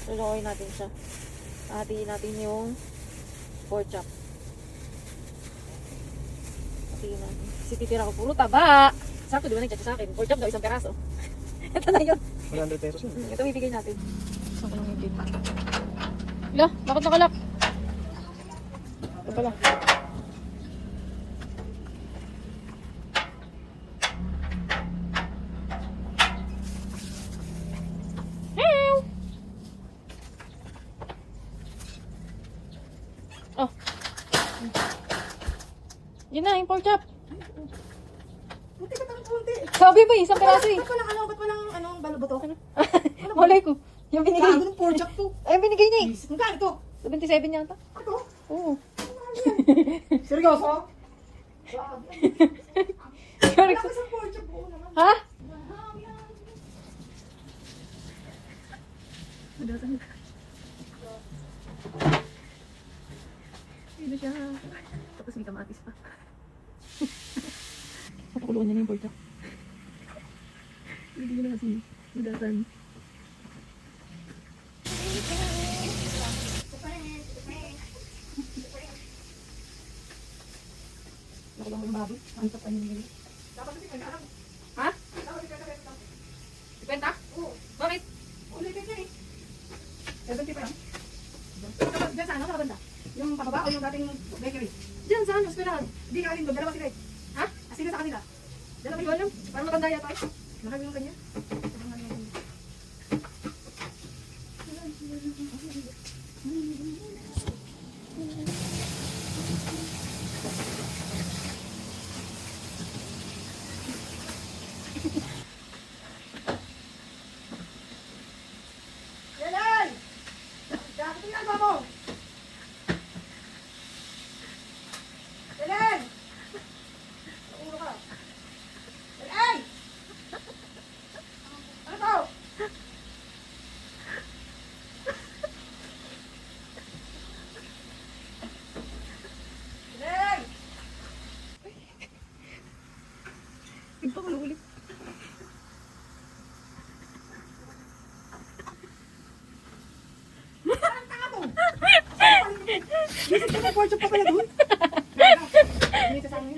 Lulukoy natin siya. Hatiin natin yung pork chop. Hatiin natin. Kasi titira ko puro taba. Sakto, di ba nag-chat sa akin? Pork chop daw, isang peraso. Ito na yun. 100 pesos yun. Ito bibigay natin. Saan ko lang yung cake? Ila, bakit nakalak? Ito pala. Oh. Yun na, yung pork chop. Buti ka tanong punti. Sabi ba, isang peraso eh. Ba't walang balubuto? Malay ko. Yung binigay. Gago ng pork chop to. Ay, binigay niya eh. Magkano to? 77 yata. Ito? Oo. Seryoso? Sorry. Wala isang pork chop. Oo naman. Ha? Ano siya? Tapos may kamatis pa. Papakuluan niya na yung pork chop. Hindi ko na kasi nadasan. Nakulang ko yung baboy. Ang tapay niya. Dapat kasi kanya lang. Ha? Dapat kasi kanya lang. 50? Oo. Bakit? Ulitin niya eh. 70 pa lang. Diyan sa ano? Sa banda? Yung pababa o yung dating bakery? Diyan, saan? Hospital. Hindi ka alin doon. Dalawa sila eh. Ha? Asino sa kanila? Dalawa Hindi ko alam. Parang matanda yata. Nakagawa yung kanya. Yelay! Dapat yung alba mo! Yelay! Sa ulo ka. Yelay! Ano to? Yelay! Nagpakulo ulit. Parang tanga mo! Isip ko may pork chop pa pala doon. Dito sa amin.